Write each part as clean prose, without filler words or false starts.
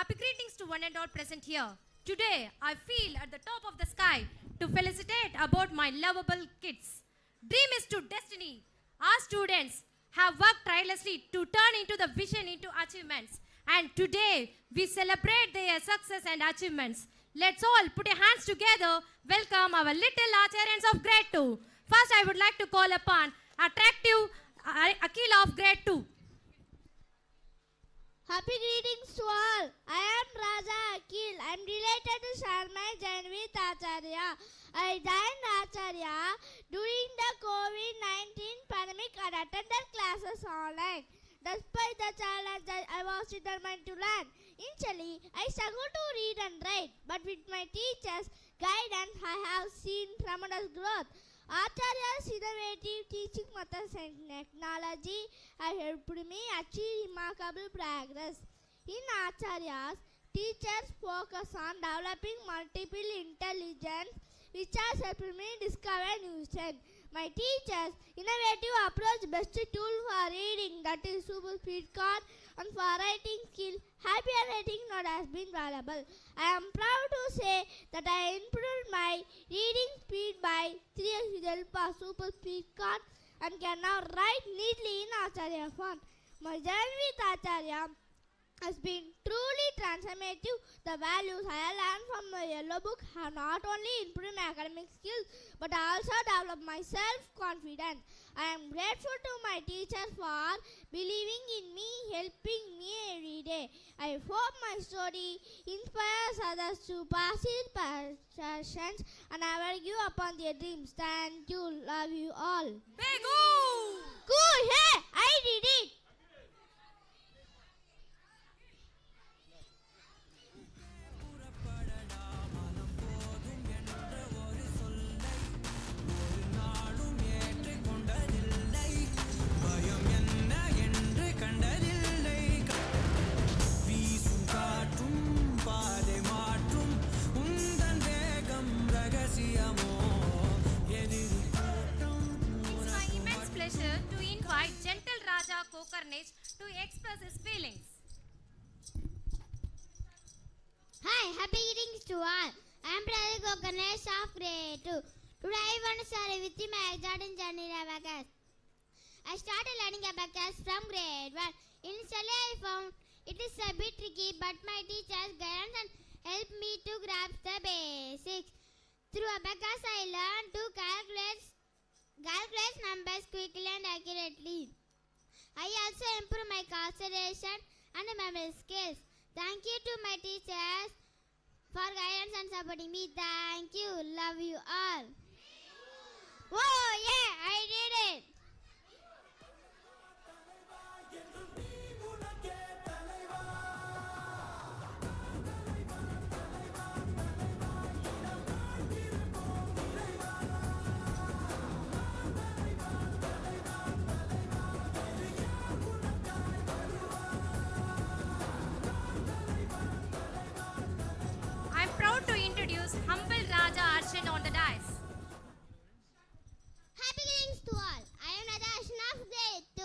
Happy greetings to one and all present here. Today, I feel at the top of the sky to felicitate about my lovable kids. Dream is to destiny. Our students have worked tirelessly to turn into the vision into achievements. And today, we celebrate their success and achievements. Let's all put our hands together, welcome our little Acharyans of grade 2. First, I would like to call upon attractive Akil of grade 2. Happy greetings to all. I am Raja Akil. I am delighted to share my journey with Acharya. I joined Acharya during the COVID-19 pandemic and attended classes online. Despite the challenges, I was determined to learn. Initially, I struggled to read and write, but with my teachers' guidance, I have seen tremendous growth. Acharya's innovative teaching methods and technology have helped me achieve remarkable progress. In Acharya's, teachers focus on developing multiple intelligence, which has helped me discover new strengths. My teachers' innovative approach best tool for reading, that is super speed card, and for writing skill, happy writing note has been valuable. I am proud to say that I improved my reading speed by 3x with the help of super speed card and can now write neatly in Acharya font. My journey with Acharya has been truly transformative. The values I learned from the yellow book have not only improved my academic skills but also developed my self-confidence. I am grateful to my teachers for believing in me, helping me every day. I hope my story inspires others to pursue passions and never give up on their dreams. Thank you. Love you all. Bego! Cool. Hey, I did it. To express his feelings. Hi, happy greetings to all. I am Pradeep Kokarnesh of grade 2. Today I want to share with you my exciting journey in abacus. I started learning abacus from grade 1. Initially I found it is a bit tricky, but my teachers guidance and helped me to grasp the basics. Through abacus I learned to calculate numbers quickly and accurately. I also improved my concentration and memory skills. Thank you to my teachers for guidance and supporting me. Thank you. Love you all. Whoa, yeah, I did it. Humble Raja Arshan on the dice. Happy greetings to all. I am Raja Arshan of grade 2.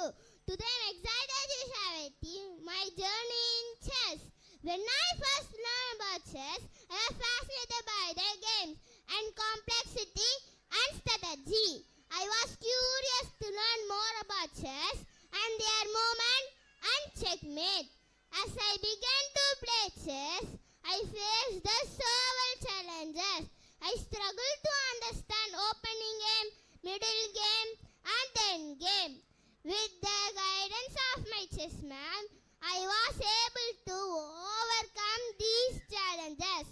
Today I am excited to share with you my journey in chess. When I first learned about chess, I was fascinated by their games and complexity and strategy. I was curious to learn more about chess and their movement and checkmate. As I began to play chess, I faced the several challenges. I struggled to understand opening game, middle game, and end game. With the guidance of my chessman, I was able to overcome these challenges.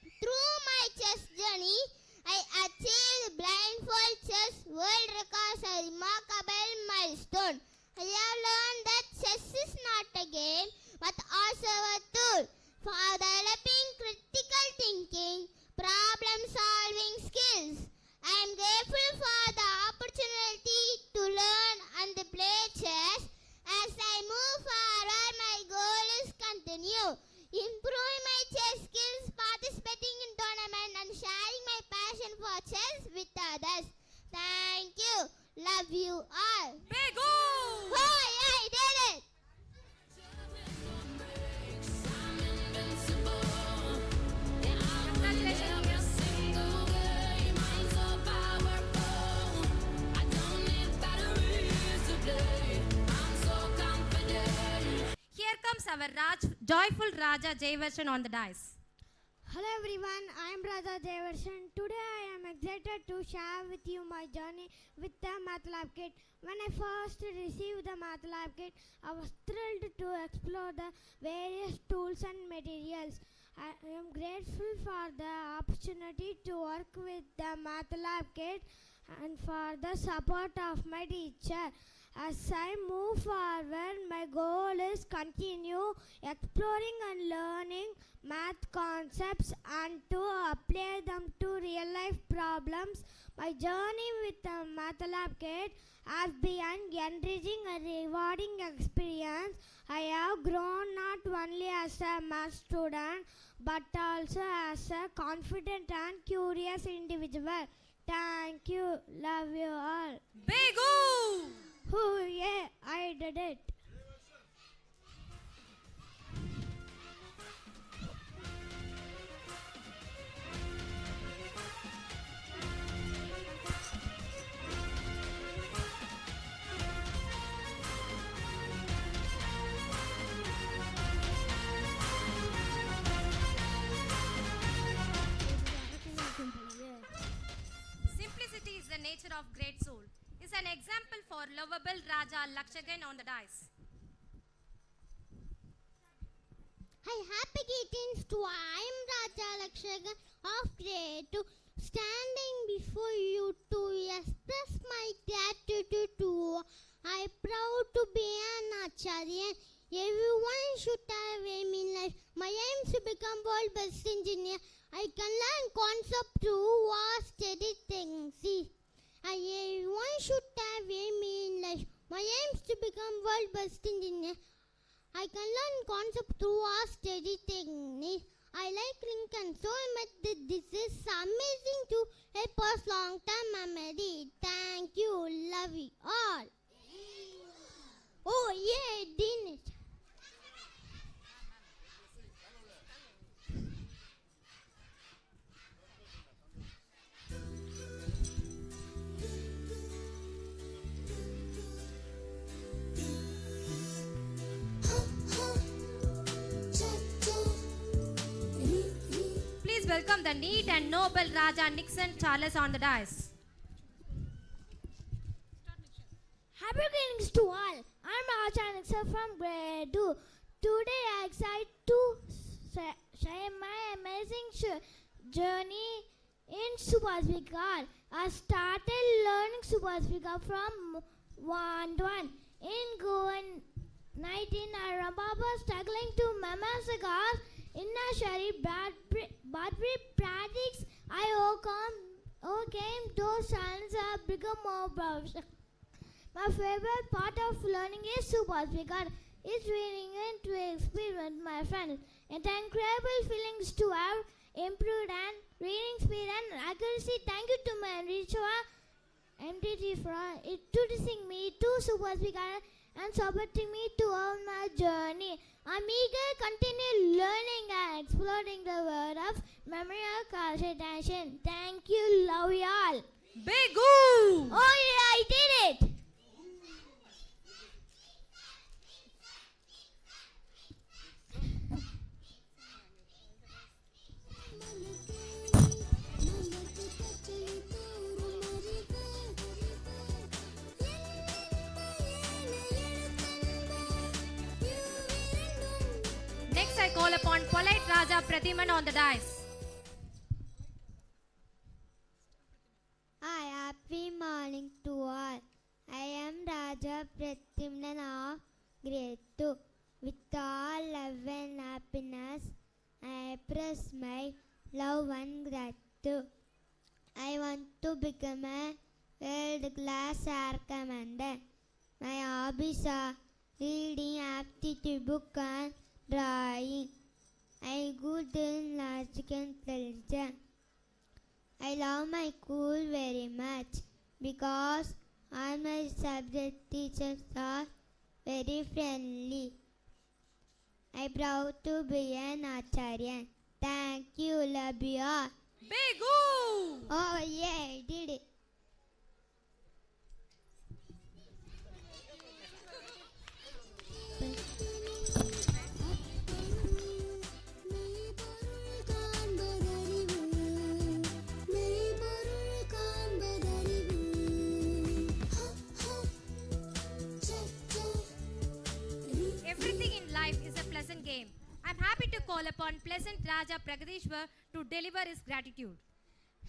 Through my chess journey, I achieved blindfold chess world records, a remarkable milestone. I have learned that chess is not a game, but also a tool for developing critical thinking, problem-solving skills. I am grateful for the opportunity to learn and play chess. As I move forward, my goal is continue improving my chess skills, participating in tournaments, and sharing my passion for chess with others. Thank you. Love you all. Bego! Oh, yeah, I did it. joyful Raja Jayvarshan on the dais. Hello everyone, I am Raja Jayvarshan. Today I am excited to share with you my journey with the MATLAB Kit. When I first received the MATLAB Kit, I was thrilled to explore the various tools and materials. I am grateful for the opportunity to work with the MATLAB Kit and for the support of my teacher. As I move forward, my goal is continue exploring and learning math concepts and to apply them to real life problems. My journey with the MATLAB Kit has been an enriching and rewarding experience. I have grown not only as a math student but also as a confident and curious individual. Thank you. Love you all. Begu! Oh yeah, I did it. Simplicity is the nature of great soul. Is an example for lovable Raja Lakshagan on the dais. Hi, happy greetings to I am Raja Lakshagan of grade 2, standing before you to express my gratitude to I proud to be an Acharya. Everyone should have aim in life. My aim is to become world best engineer. I can learn concept through vast study things. Everyone should have aim in life. My aim is to become world best engineer. I can learn concept through our study technique. I like Lincoln so much that this is amazing to help us long-term memory. Thank you, love you all. Oh yeah, didn't it? Please welcome the neat and noble Raja Nixon Charles on the dais. Happy greetings to all. I'm Raja Nixon from grade 2. Today I am excited to share my amazing journey in Superspeaker. I started learning Superspeaker from 1-1. In COVID-19, I remember struggling to memorize the cars. In a Sharif Badri practice, I overcame those challenges and become more professional. My favorite part of learning is Superspeaker. It's reading and to experience with my friends. It's incredible feelings to have improved and reading speed and accuracy. Thank you to my enricher MTT for introducing me to Superspeaker and supporting me to on my journey. I'm eager to continue learning and exploring the world of memory and concentration. Thank you, love you all. Begu! Oh yeah, I did it. Next I call upon polite Raja Pratiman on the dais. Hi, happy morning to all. I am Raja Pratimnan of grade 2. With all love and happiness, I express my love and gratitude. I want to become a world-class air commander. My hobbies are reading, aptitude book and drawing. I good in logic and intelligence. I love my school very much because all my subject teachers are very friendly. I am proud to be an Acharya. Thank you, love you all. Begu! Oh yeah, I did it. to call upon pleasant Raja Pragadishwar to deliver his gratitude.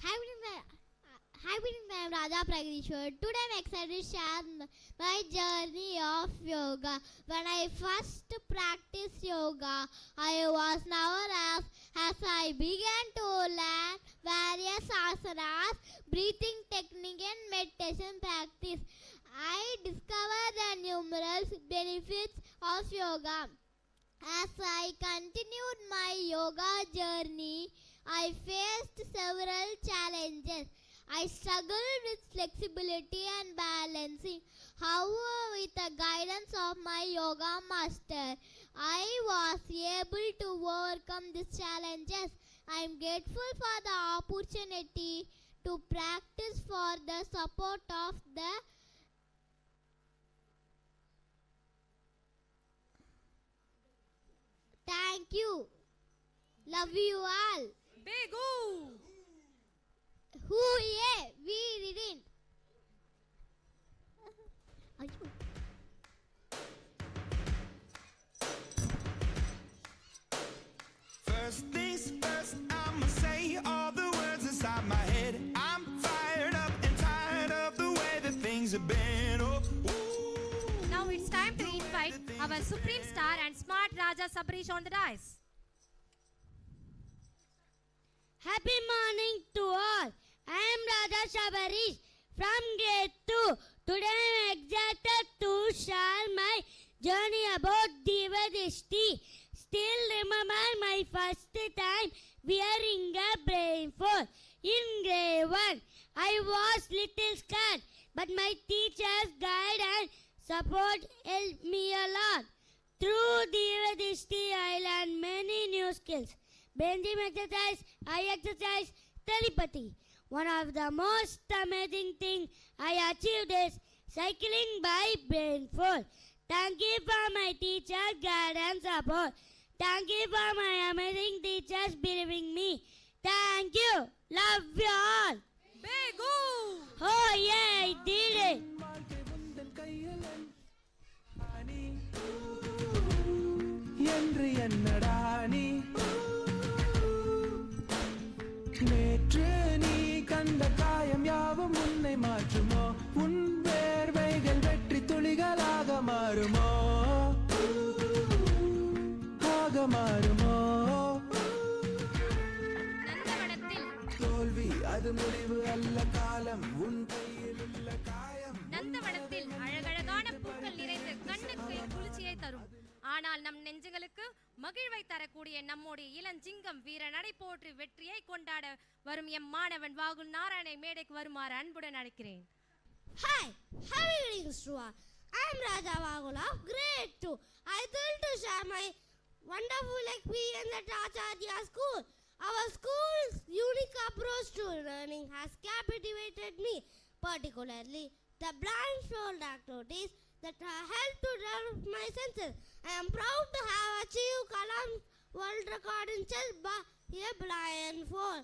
Hi, Raja Pragadishwar. Today I'm excited to share my journey of yoga. When I first practiced yoga, I was nervous as I began to learn various asanas, breathing technique and meditation practice. I discovered the numerous benefits of yoga. As I continued my yoga journey, I faced several challenges. I struggled with flexibility and balancing. However, with the guidance of my yoga master, I was able to overcome these challenges. I am grateful for the opportunity to practice for the support of the Thank you. Love you all. Begu! Who yeah, we didn't. First things first, I'ma say all the words inside my head. I'm fired up and tired of the way that things have been. Oh, ooh. Now it's time to invite our supreme star and smart Raja Sabrish on the dais. Happy morning to all. I am Raja Sabarish from grade 2. Today I am excited to share my journey about Divadishti. Still remember my first time wearing a blindfold. In grade 1, I was little scared, but my teachers guide and support helped me a lot. Through Divadishti, I learned many new skills. Bending exercise, eye exercise, telepathy. One of the most amazing things I achieved is cycling by blindfold. Thank you for my teachers' guidance support. Thank you for my amazing teachers believing me. Thank you. Love you all. Begu! Oh yeah, I did it. என்று என்னடா நீ நேற்று நீ கண்ட காயம் யாவும் உன்னை மாற்றுமோ உன் வேர்வைகள் வெற்றி துளிகளாக மாறுமோ ஆக மாறுமோ நந்தவனத்தில் தோல்வி அது முடிவு அல்ல காலம் உன் கையில் உள்ள காயம் நந்தவனத்தில் அழகழகான பூக்கள் நிறைந்து கண்ணுக்கு குளிர்ச்சியை தரும். ஆனால் நம் நெஞ்சுகளுக்கு மகிழ்வை தரக்கூடிய நம்முடைய இளஞ்சிங்கம் வீர நடை போற்றி வெற்றியை கொண்டாட வரும் எம் மாணவன் வாகுல் நாராயணை மேடைக்கு வருமாறு அன்புடன் அழைக்கிறேன். Hi, how are you doing, Sruva? I am Raja Vagul of grade 2. I thrilled to share my wonderful experience at Acharya School. Our school's unique approach to learning has captivated me, particularly the blindfold activities that have helped to develop my senses. I am proud to have achieved Kalam's world record in chess by a blindfold.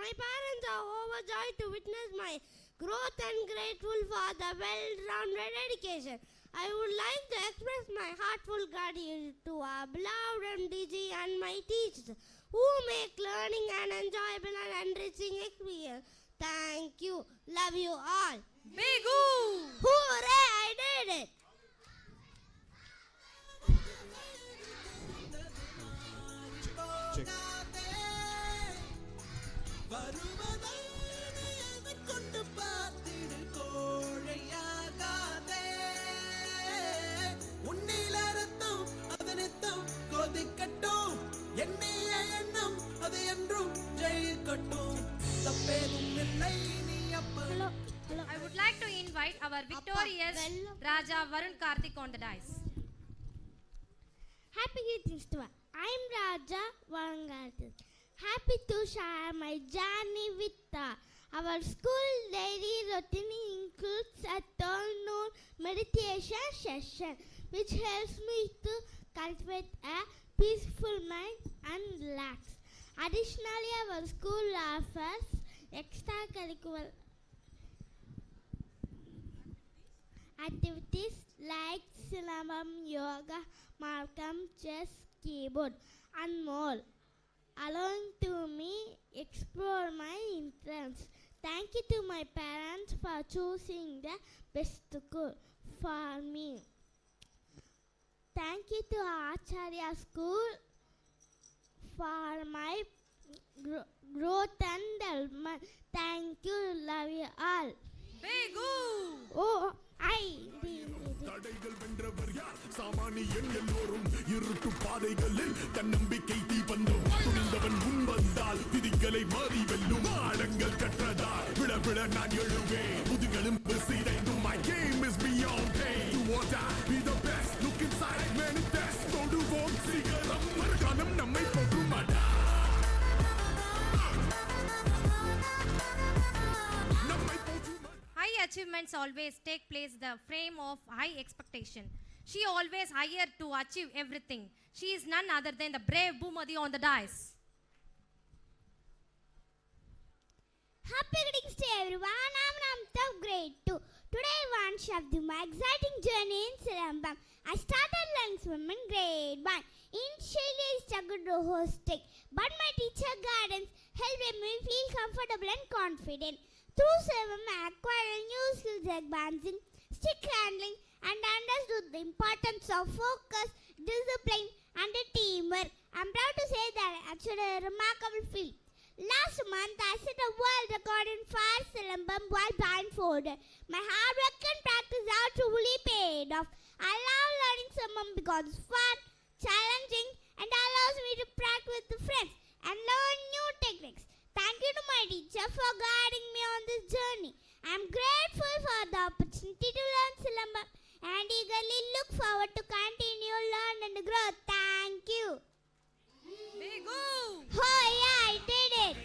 My parents are overjoyed to witness my growth and grateful for the well-rounded education. I would like to express my heartfelt gratitude to our beloved MDG and my teachers who make learning an enjoyable and enriching experience. Thank you. Love you all. Begu! Hooray! I did it. I would like to invite our victorious Raja Varun Karthik on the dais. Happy greetings to all. I'm Raja Varangarthi. Happy to share my journey with our school daily routine includes a noon meditation session which helps me to cultivate a peaceful mind and relax. Additionally, our school offers extracurricular activities like Silambam, yoga, Malcolm, chess, keyboard, and more, allowing to me explore my interests. Thank you to my parents for choosing the best school for me. Thank you to Acharya School for my growth and development. Thank you, love you all. Begu! Oh, I did. தடைகள் வென்றவர் யார் சாமானியன் எல்லோரும் இருட்டு பாதைகளில் தன்னம்பிக்கை தீபந்தம் துணிந்தவன் முன் வந்தால் விதிகளை மாறி வெல்லும் ஆழங்கள் கற்றதால் விழ விழ நான் எழுவேன் முதுகலும் சிதைந்தும் my game is beyond pain you want to be the best look inside manifest தொடுவோம் சிகரம் மறுகாலம் நம்மை போற்றுமாடா நம்மை போற்றுமாடா. High achievements always take place the frame of high expectation. She always higher to achieve everything. She is none other than the brave Bhumadi on the dice. Happy greetings to everyone. I'm Namta of grade 2. Today I want to share with you my exciting journey in Silambam. I started learning swimming in grade 1. Initially I struggled to hosting, but my teacher guidance helped me feel comfortable and confident. Through swimming I acquired new skills like balancing, stick handling, and understood the importance of focus, discipline, and teamwork. I'm proud to say that I achieved a remarkable feat. Last month, I set a world record in fire Silambam while blindfolded. My hard work and practice have truly paid off. I love learning Silambam because it's fun, challenging, and allows me to practice with the friends and learn new techniques. Thank you to my teacher for guiding me on this journey. I am grateful for the opportunity to learn Silambam and eagerly look forward to continue learn and grow. Thank you. Begu! Oh yeah, I did it.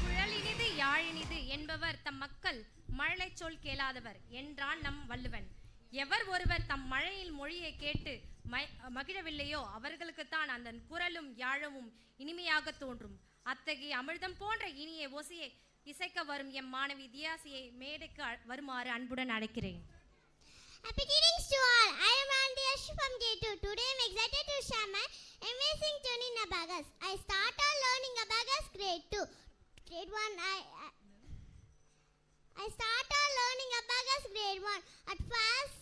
குழலினிது யாழினிது என்பவர் தம் மக்கள் மழலை சொல் கேளாதவர் என்றான் நம் வள்ளுவன். எவர் ஒருவர் தம் மழையில் மொழியை கேட்டு மகிழவில்லையோ அவர்களுக்குத்தான் அந்த குரலும் யாழமும் இனிமையாக தோன்றும். அத்தகைய அமிர்தம் போன்ற இனிய ஓசையை இசைக்க வரும் எம் மாணவி தியாசியை மேடைக்கு வருமாறு அன்புடன் அழைக்கிறேன். Happy greetings to all. I am Andy Ash from K2. Today I am excited to share my amazing journey in Abacus. I started learning Abacus grade 2. Grade 1 I started learning Abacus grade 1. At first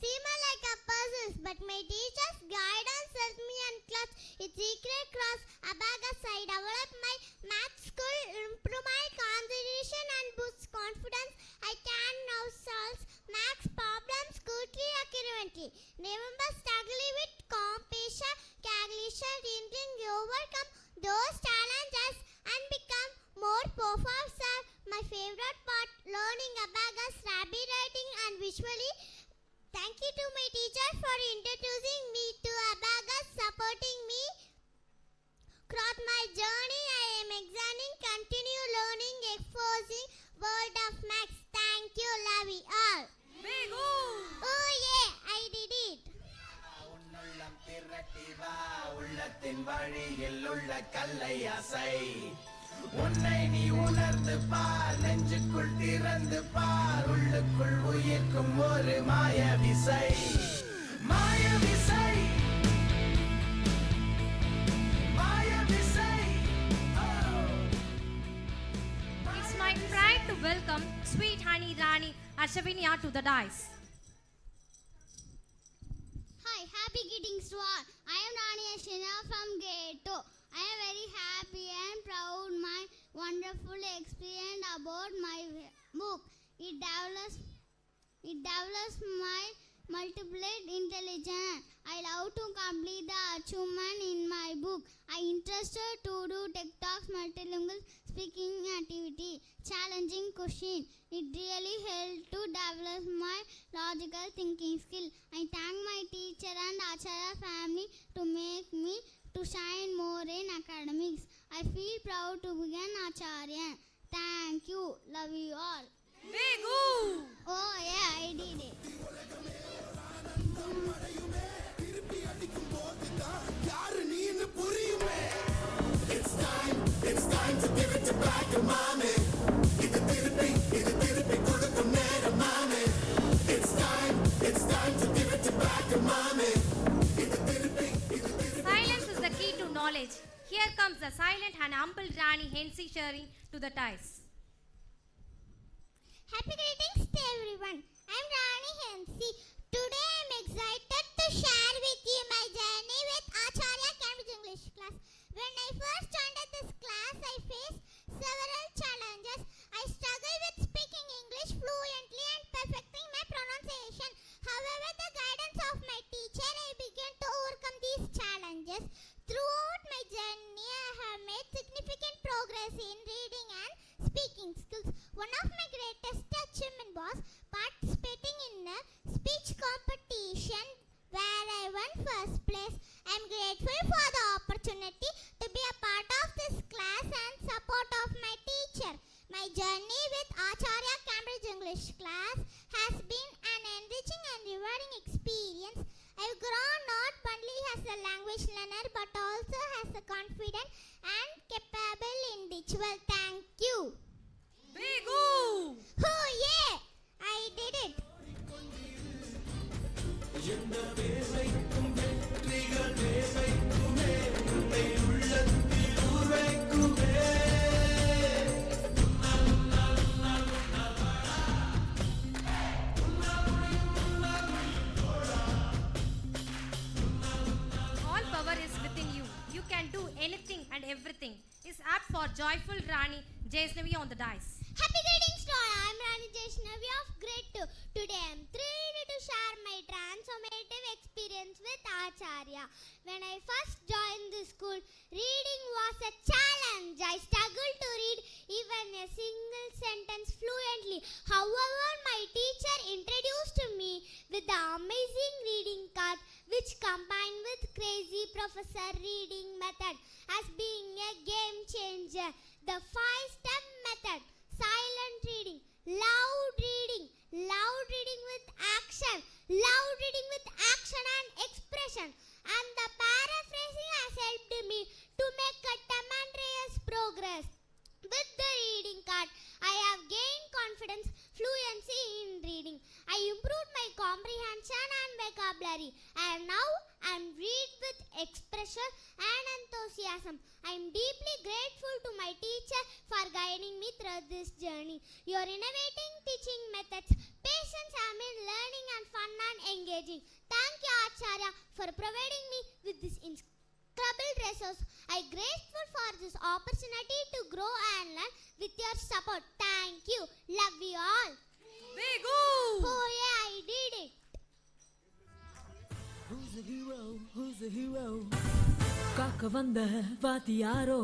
seemed like a puzzle, but my teacher's guidance helped me unclutch its secret cross Abacus. I developed my math skill, improve my concentration and boost confidence. I can now solve math problems quickly and accurately. Remember struggling with competition, calculation, thinking, overcome those challenges and become more professional. My favorite part, learning Abacus, rapid writing and visually. Thank you to my teacher for introducing me to Abacus, supporting me throughout my journey. I am examining, continue learning, exposing world of maths. Thank you, love you all. Begu! Oh yeah, I did it. உன்னுள்ளம் திரட்டி வா உள்ளத்தின் வழியில் உள்ள கல்லை அசை உன்னை நீ உணர்ந்து பார் நெஞ்சுக்குள் திறந்து பார் உள்ளுக்குள் உயிர்க்கும் ஒரு மாய விசை மாய விசை மாய விசை It's my pride to welcome sweet honey Rani Arshavinya to the dice. Hi, happy greetings to all. I am Rani Ashina from grade 2. I am very happy and proud my wonderful experience about my book. It develops my multiple intelligence. I love to complete the achievement in my book. I interested to do TikTok's multilingual speaking activity, challenging question. It really helped to develop my logical thinking skill. I thank my teacher and Acharya family to make me to shine more in academics. I feel proud to be an Acharya. Thank you. Love you all. welcomes the silent and humble Rani Hensi Sharing to the dais. Happy greetings to everyone. I'm Rani Hensi. Today I'm excited to share with you my journey with Acharya Cambridge English class. When I first joined this class, I faced several challenges. I struggled with speaking English fluently and perfecting my pronunciation. However, the guidance of my teacher, I began to overcome these challenges. Throughout my journey, I have made significant progress in reading and speaking skills. One of my greatest achievements was participating in a speech competition where I won first place. I am grateful for the opportunity to be a part of this class and support of my teacher. My journey with Acharya Cambridge English class has been an enriching and rewarding experience. I've grown not only as a language learner but also as a confident and capable individual. Thank you. Bigu! Oh yeah! I did it! All power is within you. You can do anything and everything. Is apt for joyful Rani Jaisnavi on the dice. Happy greetings to all. I'm Rani Jaishnavi of grade 2. Today I'm thrilled to share my transformative experience with Acharya. When I first joined the school, reading was a challenge. I struggled to read even a single sentence fluently. However, my teacher introduced me with the amazing reading card which combined with crazy professor reading method as being a game changer. The 5-step method: silent reading, loud reading with action, loud reading with action and expression, and the paraphrasing has helped me to make a tremendous progress. With the reading card, I have gained confidence, fluency in reading. I improved my comprehension and vocabulary, and now I read with expression and enthusiasm. I am deeply grateful to my teacher for guiding me through this journey. Your innovating teaching methods, patience have made learning and fun and engaging. Thank you, Acharya, for providing me with this incredible resource. I am grateful for this opportunity to grow and learn with your support. Thank you. Love you all. Bigu! Oh yeah, I did it. Who's the hero? Who's the hero? காக்க வந்த வாத்தியாரோ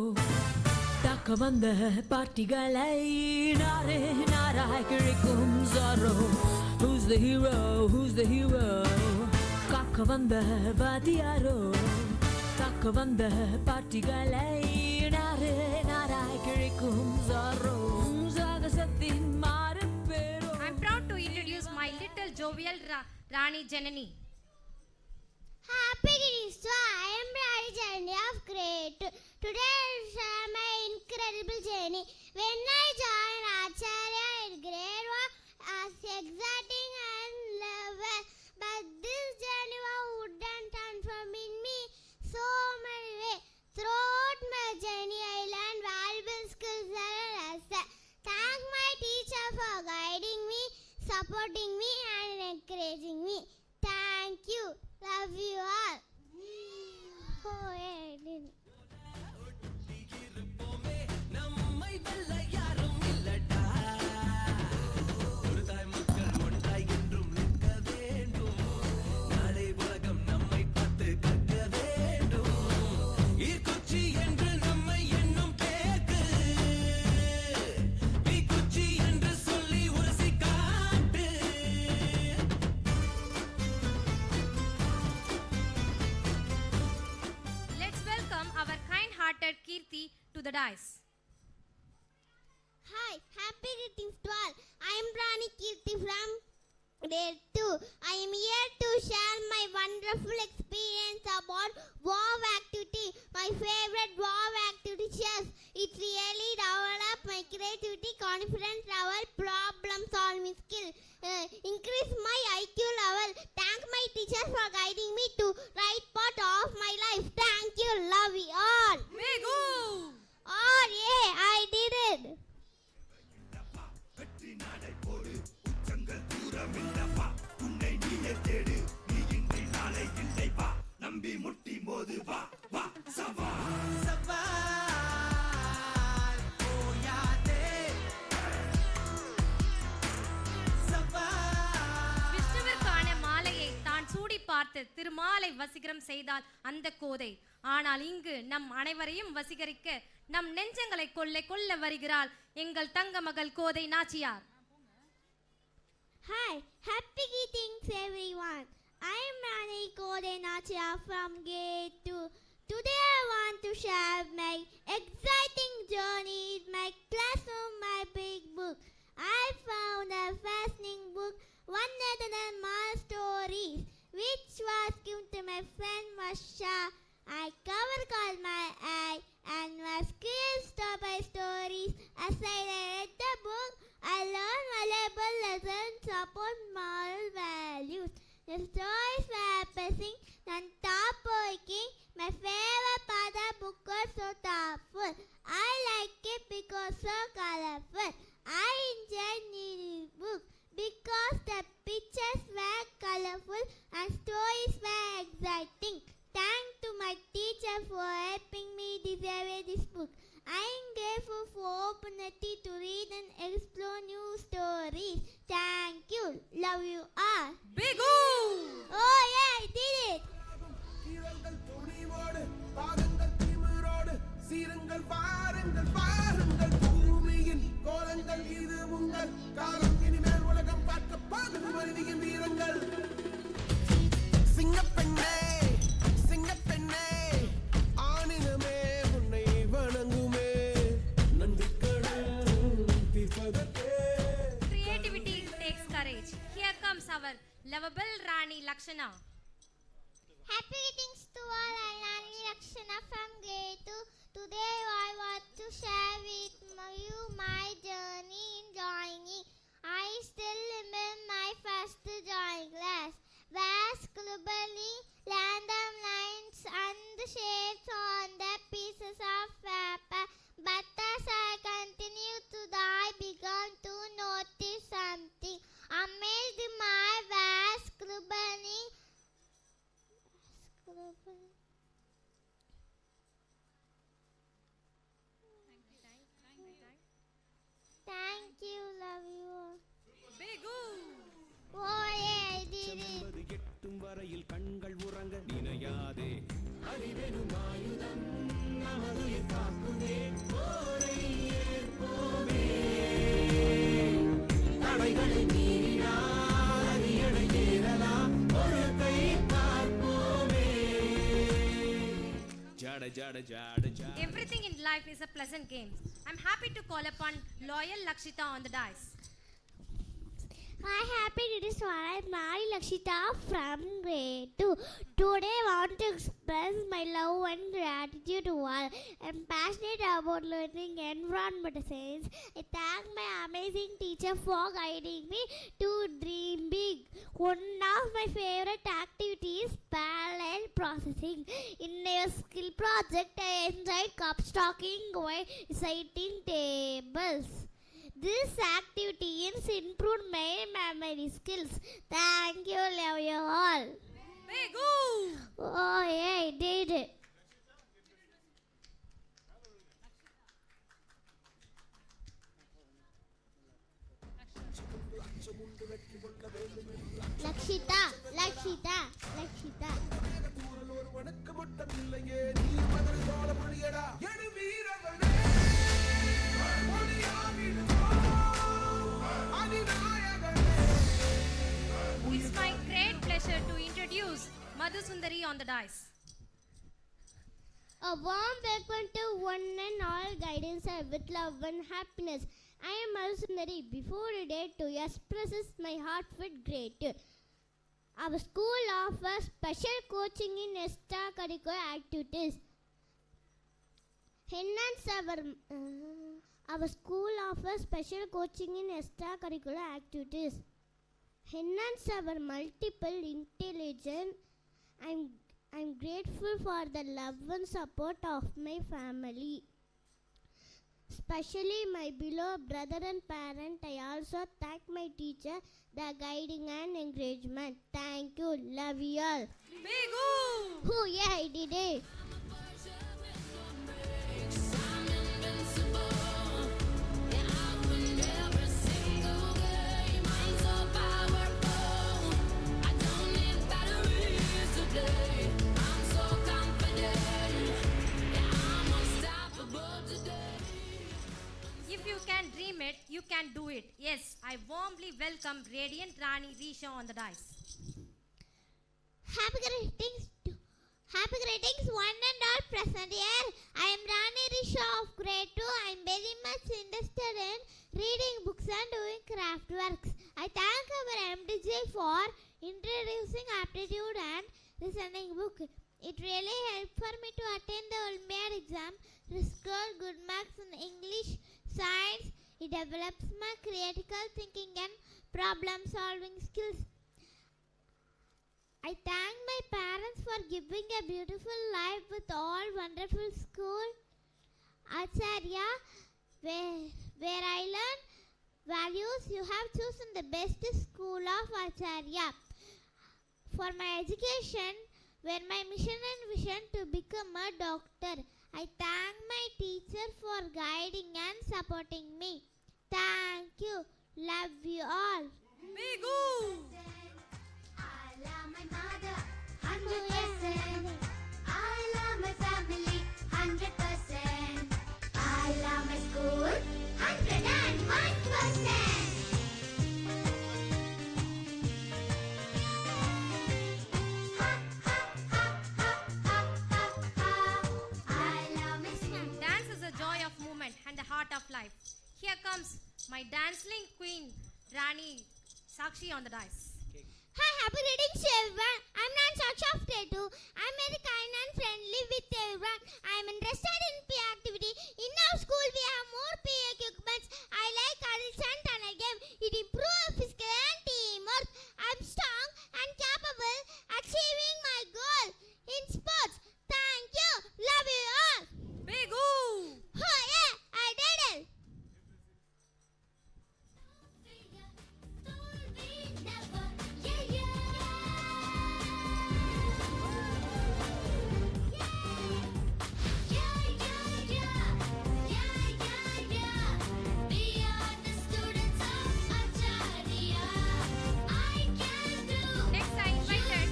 தாக்க வந்த பார்ட்டிகளை நாரே நாராய் கிழிக்கும் sorrow. Who's the hero? Who's the hero? காக்க வந்த வாத்தியாரோ தாக்க வந்த பார்ட்டிகளை நாரே நாராய் கிழிக்கும் sorrow. சாகசத்தின் மாறுபேரோ. I'm proud to introduce my little jovial Rani Janani. Happy greetings to all. I am Rani Janani of grade 2. Today I will share my incredible journey. When I joined Acharya in grade 1, I was exciting and lovely. But this journey was wouldn't transforming me so many ways. Throughout my journey, I learned valuable skills and lessons. Thank my teacher for guiding me, supporting me, and encouraging me. Thank you. Love you all. Oh, yeah, I did it. Kirti to the dice. Hi, happy greetings to all. I am Rani Kirti from grade 2. I am here to share my wonderful experience about WOW activity. My favorite WOW activity chess. It really developed my creativity, confidence level, problem solving skill. Increase my IQ level. Thank my teachers for guiding me to right part of my life. Thank you. Love you all. Very good. பார்த்து திருமாலை வசீகரம் செய்தால் அந்த கோதை. ஆனால் இங்கு நம் அனைவரையும் வசீகரிக்க நம் நெஞ்சங்களை கொள்ளை கொள்ள வருகிறாள் எங்கள் தங்க மகள் கோதை Nachiyar. Hi, happy greetings everyone. I am Rani Kode Nachia from Grade 2. Today I want to share my exciting journey in my classroom, my big book. I found a fascinating book, 100 more stories, which was given to my friend Masha. I covered all my eye and was curious by stories. As I read the book, I learned valuable lessons about moral values. The stories were amazing and thought-provoking. My favorite part of the book was so thoughtful. I like it because so colorful. I enjoyed reading the book because the pictures were colorful and stories were exciting. Thanks to my teacher for helping me discover this book. I am grateful for opportunity to read and explore new stories. Thank you. Love you all. Bigu! Oh yeah, I did it. கீழங்கள் துணிவோடு பாதங்கள் திமிரோடு சீருங்கள் பாருங்கள் பாருங்கள் பூமியின் கோலங்கள் இது உங்கள் காலம் இனிமேல் உலகம் பார்க்க பாதுகு மனிதியின் வீரங்கள் சிங்கப்பெண்ணே சிங்கப்பெண்ணே ஆணினமே உன்னை வணங்குமே Nandikadal தீர்ப்பதற்கே Creativity takes courage. Here comes our lovable Rani Lakshana. Happy greetings to all. I am Rani Lakshana from Grade 2. Today I want to share with you my journey in joining. I still remember my first drawing class. Vast globally random lines and shapes on the pieces of paper. But as I continued to draw, I began to notice something. Amazed my vast globally. Thank you, love you. Bigu! Oh yeah, I did it. என்பது எட்டும் வரையில் கண்கள் உறங்க நினையாதே அறிவெனும் ஆயுதம் நமது காக்குதே போரை ஏற்போமே தடைகளை மீறினால் அரியணை ஏறலாம் ஒரு கை பார்ப்போமே ஜாட ஜாட ஜாட ஜாட Everything in life is a pleasant game. I'm happy to call upon loyal Lakshita on the dice. Hi, happy to this one. I'm Mari Lakshita from Grade 2. Today I want to express my love and gratitude to all. I'm passionate about learning environmental science. I thank my amazing teacher for guiding me to dream big. One of my favorite activities is parallel processing. In a skill project, I enjoyed cup stocking while reciting tables. This activity has improved my memory skills. Thank you, love you all. Bigu! Oh yeah, I did it. Lakshita, Lakshita, Lakshita. ஒரு வணக்க மட்டும் இல்லையே நீ மதுரை சோழ மொழியடா எடு வீரர்களே மொழியாவிடுவோ அதிநாயகனே It's my great pleasure to introduce Madhu Sundari on the dice. A warm welcome to one and all guidance with love and happiness. I am Madhusundari. Before today to express my heartfelt gratitude. Our school offers special coaching in extracurricular activities. Enhance our school offers special coaching in extracurricular activities. Enhance our multiple intelligence. I'm grateful for the love and support of my family. Especially my beloved brother and parent. I also thank my teacher, the guiding and encouragement. Thank you. Love you all. Bigu! Oh yeah, I did it. welcome Radiant Rani Risha on the dice. Happy greetings, one and all present here. I am Rani Risha of grade 2. I am very much interested in reading books and doing craft works. I thank our MDJ for introducing aptitude and listening book. It really helped for me to attend the Olympiad exam, score good marks in English, science. It develops my critical thinking and problem solving skills. I thank my parents for giving a beautiful life with all wonderful school. Acharya, where I learn values, you have chosen the best school of Acharya. For my education, where my mission and vision to become a doctor. I thank my teacher for guiding and supporting me. Thank you. Love you all. Bigu! I love my mother, 100%. I love my family, 100%. I love my school, 101%. Dance is a joy of movement and the heart of life. Here comes my dancing queen, Rani Sakshi on the dice. Hi, happy greetings everyone. I'm Nan Sakshi of grade 2. I'm very kind and friendly with everyone. I'm interested in PE activity. In our school, we have more PE equipments. I like adults and tunnel game. It improves physical and teamwork. I'm strong and capable achieving my goal in sports. Thank you. Love you all. Bigu! Oh yeah, I did it. Next I invited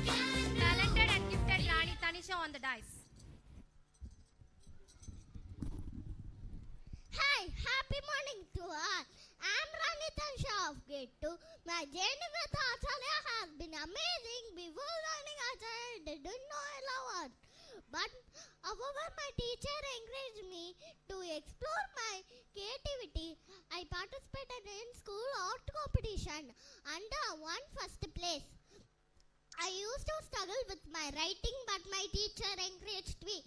talented and gifted Rani Tanisha on the dice. Hi, happy morning to all. I'm Rani Tanisha of grade 2. My journey with Acharya has been amazing. Before learning Acharya, I didn't know a lot. But however, my teacher encouraged me to explore my creativity. I participated in school art competition and won first place. I used to struggle with my writing, but my teacher encouraged me.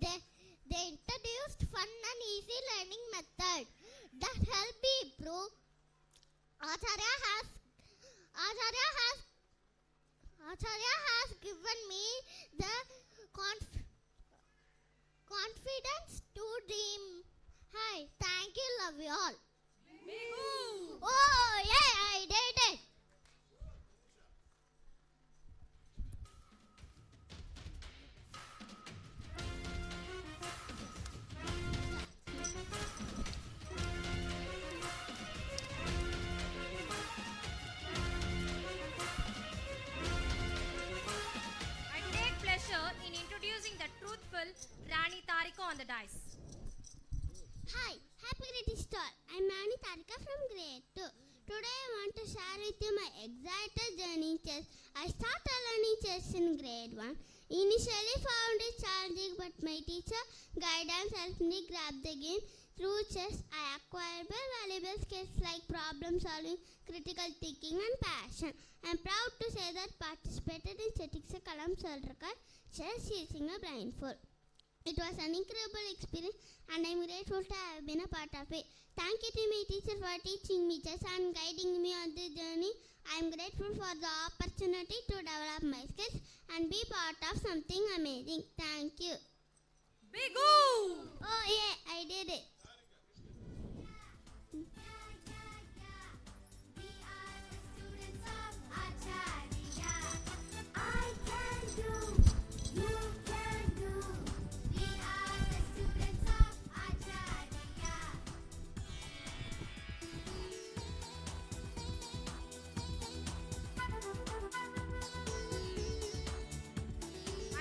They introduced fun and easy learning method that helped me improve. Acharya has given me the confidence to dream. Hi, thank you, love you all. Bigu! Oh yeah, I did it. I take pleasure in introducing the truthful Rani Tarika on the dice. Hi, happy greetings to all. I'm Rani Tarika from grade 2. Today I want to share with you my excited journey in chess. I started learning chess in grade 1. Initially found it challenging, but my teacher guidance helped me grab the game. Through chess, I acquired valuable skills like problem solving, critical thinking and passion. I'm proud to say that participated in Chetiksa Kalam Record chess using a blindfold. It was an incredible experience and I'm grateful to have been a part of it. Thank you to my teacher for teaching me chess and guiding me on this journey. I'm grateful for the opportunity to develop my skills and be part of something amazing. Thank you. Bigu! Oh yeah, I did it.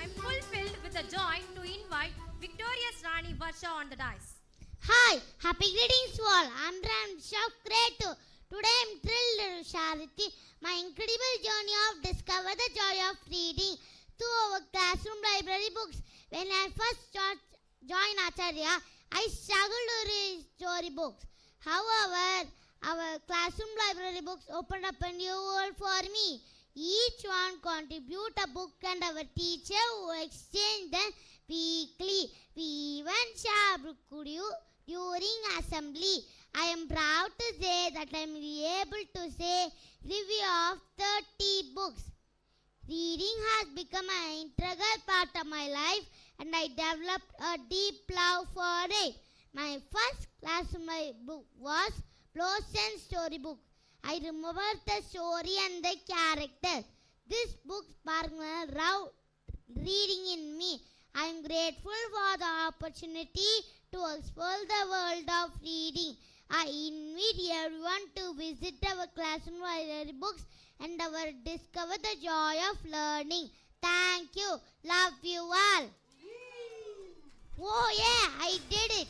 I'm fulfilled with the joy to invite victorious Rani Varsha on the dice. Hi, happy greetings to all. I'm Ram Shop grade 2. Today I'm thrilled to share with you my incredible journey of discover the joy of reading through our classroom library books. When I first joined Acharya, I struggled to read storybooks. However, our classroom library books opened up a new world for me. Each one contribute a book and our teacher who exchange them weekly. We even share book during assembly. I am proud to say that I am able to say review of 30 books. Reading has become an integral part of my life and I developed a deep love for it. My first classroom book was Blossom Storybook. I remember the story and the character. This book sparked reading in me. I am grateful for the opportunity to explore the world of reading. I invite everyone to visit our classroom library books and our discover the joy of learning. Thank you. Love you all. Oh yeah, I did it.